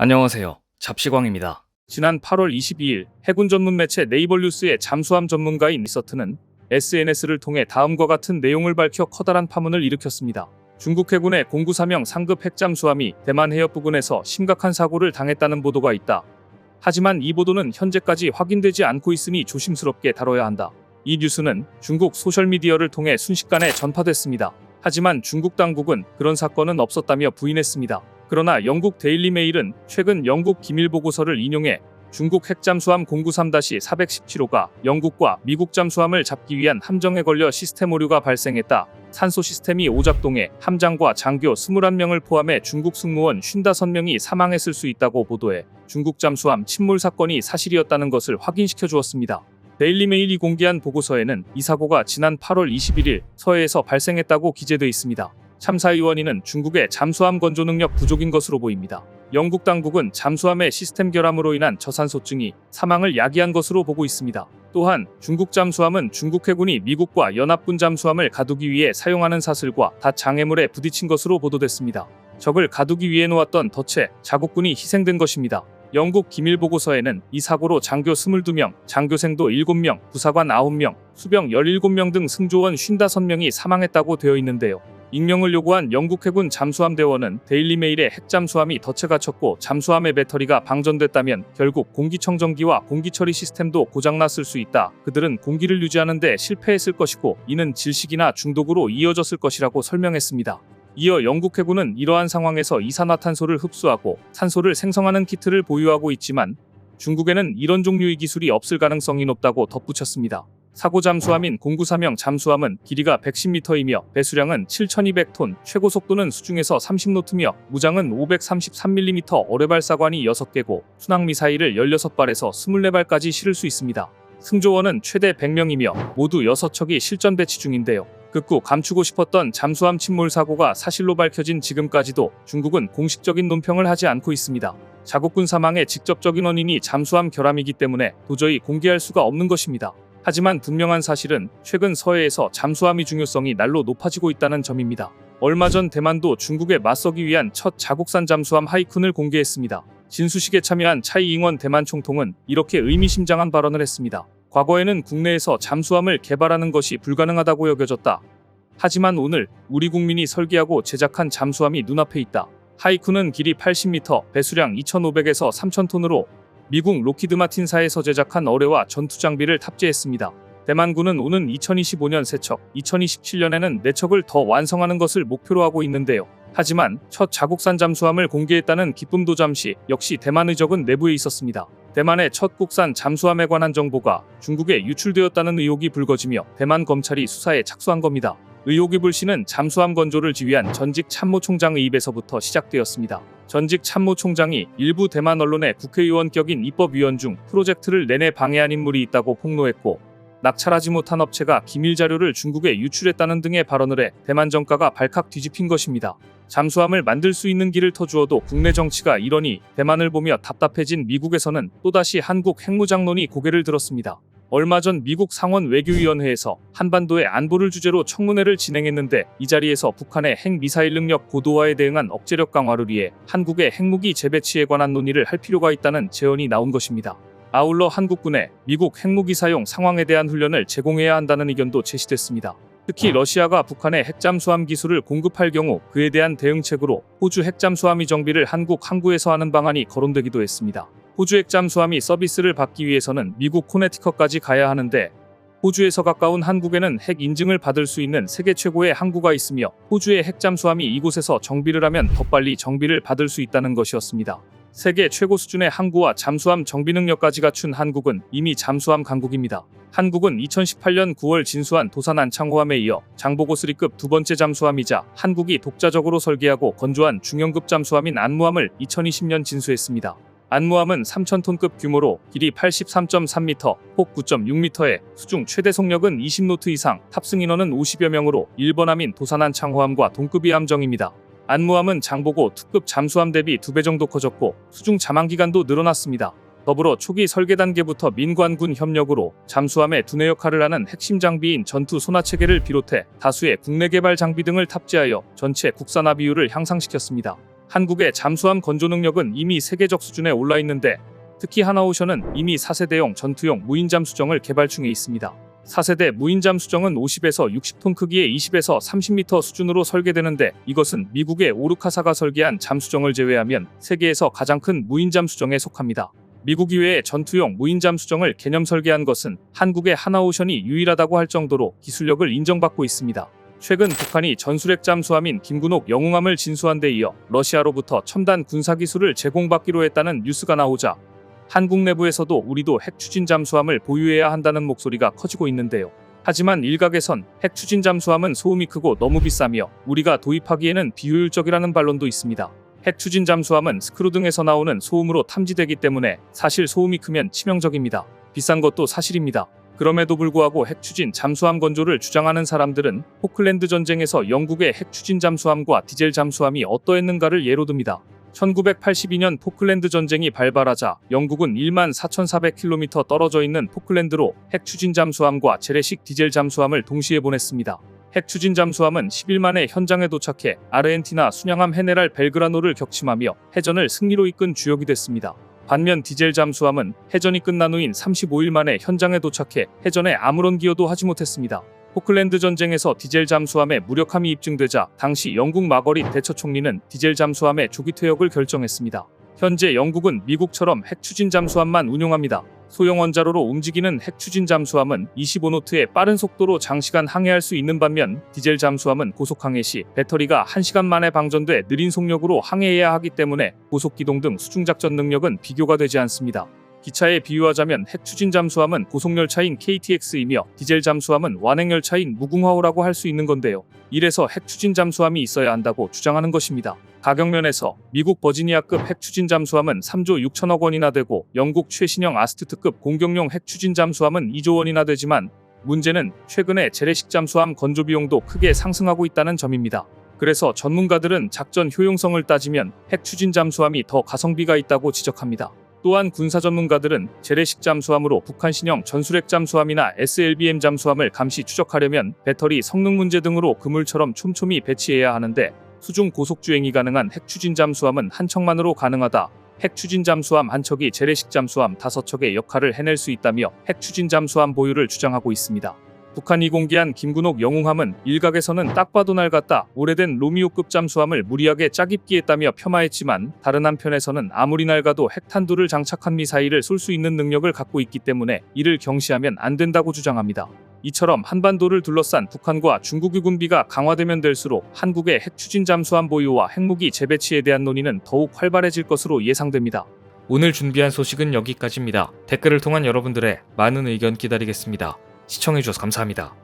안녕하세요. 잡시광입니다. 지난 8월 22일 해군 전문 매체 네이버뉴스의 잠수함 전문가인 리서트는 SNS를 통해 다음과 같은 내용을 밝혀 커다란 파문을 일으켰습니다. 중국 해군의 공구사명 상급 핵잠수함이 대만 해협 부근에서 심각한 사고를 당했다는 보도가 있다. 하지만 이 보도는 현재까지 확인되지 않고 있으니 조심스럽게 다뤄야 한다. 이 뉴스는 중국 소셜미디어를 통해 순식간에 전파됐습니다. 하지만 중국 당국은 그런 사건은 없었다며 부인했습니다. 그러나 영국 데일리 메일은 최근 영국 기밀 보고서를 인용해 중국 핵잠수함 공구 3-417호가 영국과 미국 잠수함을 잡기 위한 함정에 걸려 시스템 오류가 발생했다. 산소 시스템이 오작동해 함장과 장교 21명을 포함해 중국 승무원 55명이 사망했을 수 있다고 보도해 중국 잠수함 침몰 사건이 사실이었다는 것을 확인시켜 주었습니다. 데일리 메일이 공개한 보고서에는 이 사고가 지난 8월 21일 서해에서 발생했다고 기재돼 있습니다. 참사의 원인은 중국의 잠수함 건조 능력 부족인 것으로 보입니다. 영국 당국은 잠수함의 시스템 결함으로 인한 저산소증이 사망을 야기한 것으로 보고 있습니다. 또한 중국 잠수함은 중국 해군이 미국과 연합군 잠수함을 가두기 위해 사용하는 사슬과 닷 장애물에 부딪힌 것으로 보도됐습니다. 적을 가두기 위해 놓았던 덫에 자국군이 희생된 것입니다. 영국 기밀 보고서에는 이 사고로 장교 22명, 장교생도 7명, 부사관 9명, 수병 17명 등 승조원 55명이 사망했다고 되어 있는데요. 익명을 요구한 영국 해군 잠수함 대원은 데일리 메일에 핵잠수함이 덫에 갇혔고 잠수함의 배터리가 방전됐다면 결국 공기청정기와 공기처리 시스템도 고장났을 수 있다. 그들은 공기를 유지하는 데 실패했을 것이고 이는 질식이나 중독으로 이어졌을 것이라고 설명했습니다. 이어 영국 해군은 이러한 상황에서 이산화탄소를 흡수하고 산소를 생성하는 키트를 보유하고 있지만 중국에는 이런 종류의 기술이 없을 가능성이 높다고 덧붙였습니다. 사고 잠수함인 공구사명 잠수함은 길이가 110m이며 배수량은 7,200톤, 최고 속도는 수중에서 30노트며 무장은 533mm 어뢰발사관이 6개고 순항미사일을 16발에서 24발까지 실을 수 있습니다. 승조원은 최대 100명이며 모두 6척이 실전 배치 중인데요. 극구 감추고 싶었던 잠수함 침몰 사고가 사실로 밝혀진 지금까지도 중국은 공식적인 논평을 하지 않고 있습니다. 자국군 사망의 직접적인 원인이 잠수함 결함이기 때문에 도저히 공개할 수가 없는 것입니다. 하지만 분명한 사실은 최근 서해에서 잠수함의 중요성이 날로 높아지고 있다는 점입니다. 얼마 전 대만도 중국에 맞서기 위한 첫 자국산 잠수함 하이쿤을 공개했습니다. 진수식에 참여한 차이 잉원 대만 총통은 이렇게 의미심장한 발언을 했습니다. 과거에는 국내에서 잠수함을 개발하는 것이 불가능하다고 여겨졌다. 하지만 오늘 우리 국민이 설계하고 제작한 잠수함이 눈앞에 있다. 하이쿤은 길이 80m, 배수량 2,500에서 3,000톤으로 미국 로키드 마틴사에서 제작한 어뢰와 전투 장비를 탑재했습니다. 대만군은 오는 2025년 3척, 2027년에는 4척을 더 완성하는 것을 목표로 하고 있는데요. 하지만 첫 자국산 잠수함을 공개했다는 기쁨도 잠시 역시 대만의 적은 내부에 있었습니다. 대만의 첫 국산 잠수함에 관한 정보가 중국에 유출되었다는 의혹이 불거지며 대만 검찰이 수사에 착수한 겁니다. 의혹이 불씨는 잠수함 건조를 지휘한 전직 참모총장의 입에서부터 시작되었습니다. 전직 참모총장이 일부 대만 언론에 국회의원 격인 입법위원 중 프로젝트를 내내 방해한 인물이 있다고 폭로했고 낙찰하지 못한 업체가 기밀 자료를 중국에 유출했다는 등의 발언을 해 대만 정가가 발칵 뒤집힌 것입니다. 잠수함을 만들 수 있는 길을 터주어도 국내 정치가 이러니 대만을 보며 답답해진 미국에서는 또다시 한국 핵무장론이 고개를 들었습니다. 얼마 전 미국 상원 외교위원회에서 한반도의 안보를 주제로 청문회를 진행했는데 이 자리에서 북한의 핵미사일 능력 고도화에 대응한 억제력 강화를 위해 한국의 핵무기 재배치에 관한 논의를 할 필요가 있다는 제언이 나온 것입니다. 아울러 한국군에 미국 핵무기 사용 상황에 대한 훈련을 제공해야 한다는 의견도 제시됐습니다. 특히 러시아가 북한의 핵잠수함 기술을 공급할 경우 그에 대한 대응책으로 호주 핵잠수함의 정비를 한국 항구에서 하는 방안이 거론되기도 했습니다. 호주 핵잠수함이 서비스를 받기 위해서는 미국 코네티컷까지 가야 하는데 호주에서 가까운 한국에는 핵 인증을 받을 수 있는 세계 최고의 항구가 있으며 호주의 핵잠수함이 이곳에서 정비를 하면 더 빨리 정비를 받을 수 있다는 것이었습니다. 세계 최고 수준의 항구와 잠수함 정비 능력까지 갖춘 한국은 이미 잠수함 강국입니다. 한국은 2018년 9월 진수한 도산 안창호함에 이어 장보고 3급 두 번째 잠수함이자 한국이 독자적으로 설계하고 건조한 중형급 잠수함인 안무함을 2020년 진수했습니다. 안무함은 3,000톤급 규모로 길이 83.3m, 폭 9.6m에 수중 최대 속력은 20노트 이상, 탑승 인원은 50여 명으로 일본함인 도산안창호함과 동급의 함정입니다. 안무함은 장보고 특급 잠수함 대비 2배 정도 커졌고 수중 잠항기간도 늘어났습니다. 더불어 초기 설계 단계부터 민관군 협력으로 잠수함의 두뇌 역할을 하는 핵심 장비인 전투 소나체계를 비롯해 다수의 국내 개발 장비 등을 탑재하여 전체 국산화 비율을 향상시켰습니다. 한국의 잠수함 건조 능력은 이미 세계적 수준에 올라 있는데 특히 하나오션은 이미 4세대용 전투용 무인잠 수정을 개발 중에 있습니다. 4세대 무인잠 수정은 50에서 60톤 크기의 20에서 30m 수준으로 설계되는데 이것은 미국의 오르카사가 설계한 잠수정을 제외하면 세계에서 가장 큰 무인잠 수정에 속합니다. 미국 이외의 전투용 무인잠 수정을 개념 설계한 것은 한국의 하나오션이 유일하다고 할 정도로 기술력을 인정받고 있습니다. 최근 북한이 전술핵 잠수함인 김군옥 영웅함을 진수한 데 이어 러시아로부터 첨단 군사기술을 제공받기로 했다는 뉴스가 나오자 한국 내부에서도 우리도 핵추진 잠수함을 보유해야 한다는 목소리가 커지고 있는데요. 하지만 일각에선 핵추진 잠수함은 소음이 크고 너무 비싸며 우리가 도입하기에는 비효율적이라는 반론도 있습니다. 핵추진 잠수함은 스크루 등에서 나오는 소음으로 탐지되기 때문에 사실 소음이 크면 치명적입니다. 비싼 것도 사실입니다. 그럼에도 불구하고 핵추진 잠수함 건조를 주장하는 사람들은 포클랜드 전쟁에서 영국의 핵추진 잠수함과 디젤 잠수함이 어떠했는가를 예로 듭니다. 1982년 포클랜드 전쟁이 발발하자 영국은 14,400km 떨어져 있는 포클랜드로 핵추진 잠수함과 재래식 디젤 잠수함을 동시에 보냈습니다. 핵추진 잠수함은 10일 만에 현장에 도착해 아르헨티나 순양함 헤네랄 벨그라노를 격침하며 해전을 승리로 이끈 주역이 됐습니다. 반면 디젤 잠수함은 해전이 끝난 후인 35일 만에 현장에 도착해 해전에 아무런 기여도 하지 못했습니다. 포클랜드 전쟁에서 디젤 잠수함의 무력함이 입증되자 당시 영국 마거릿 대처 총리는 디젤 잠수함의 조기 퇴역을 결정했습니다. 현재 영국은 미국처럼 핵추진 잠수함만 운용합니다. 소형 원자로로 움직이는 핵추진 잠수함은 25노트의 빠른 속도로 장시간 항해할 수 있는 반면 디젤 잠수함은 고속 항해 시 배터리가 1시간 만에 방전돼 느린 속력으로 항해해야 하기 때문에 고속 기동 등 수중작전 능력은 비교가 되지 않습니다. 기차에 비유하자면 핵추진 잠수함은 고속열차인 KTX이며 디젤 잠수함은 완행열차인 무궁화호라고 할 수 있는 건데요. 이래서 핵추진 잠수함이 있어야 한다고 주장하는 것입니다. 가격면에서 미국 버지니아급 핵추진 잠수함은 3조 6천억 원이나 되고 영국 최신형 아스투트급 공격용 핵추진 잠수함은 2조 원이나 되지만 문제는 최근에 재래식 잠수함 건조 비용도 크게 상승하고 있다는 점입니다. 그래서 전문가들은 작전 효용성을 따지면 핵추진 잠수함이 더 가성비가 있다고 지적합니다. 또한 군사 전문가들은 재래식 잠수함으로 북한신형 전술핵 잠수함이나 SLBM 잠수함을 감시 추적하려면 배터리 성능 문제 등으로 그물처럼 촘촘히 배치해야 하는데 수중 고속주행이 가능한 핵추진 잠수함은 한 척만으로 가능하다. 핵추진 잠수함 한 척이 재래식 잠수함 5척의 역할을 해낼 수 있다며 핵추진 잠수함 보유를 주장하고 있습니다. 북한이 공개한 김군옥 영웅함은 일각에서는 딱 봐도 낡았다, 오래된 로미오급 잠수함을 무리하게 짜깁기했다며 폄하했지만 다른 한편에서는 아무리 낡아도 핵탄두를 장착한 미사일을 쏠 수 있는 능력을 갖고 있기 때문에 이를 경시하면 안 된다고 주장합니다. 이처럼 한반도를 둘러싼 북한과 중국의 군비가 강화되면 될수록 한국의 핵추진 잠수함 보유와 핵무기 재배치에 대한 논의는 더욱 활발해질 것으로 예상됩니다. 오늘 준비한 소식은 여기까지입니다. 댓글을 통한 여러분들의 많은 의견 기다리겠습니다. 시청해주셔서 감사합니다.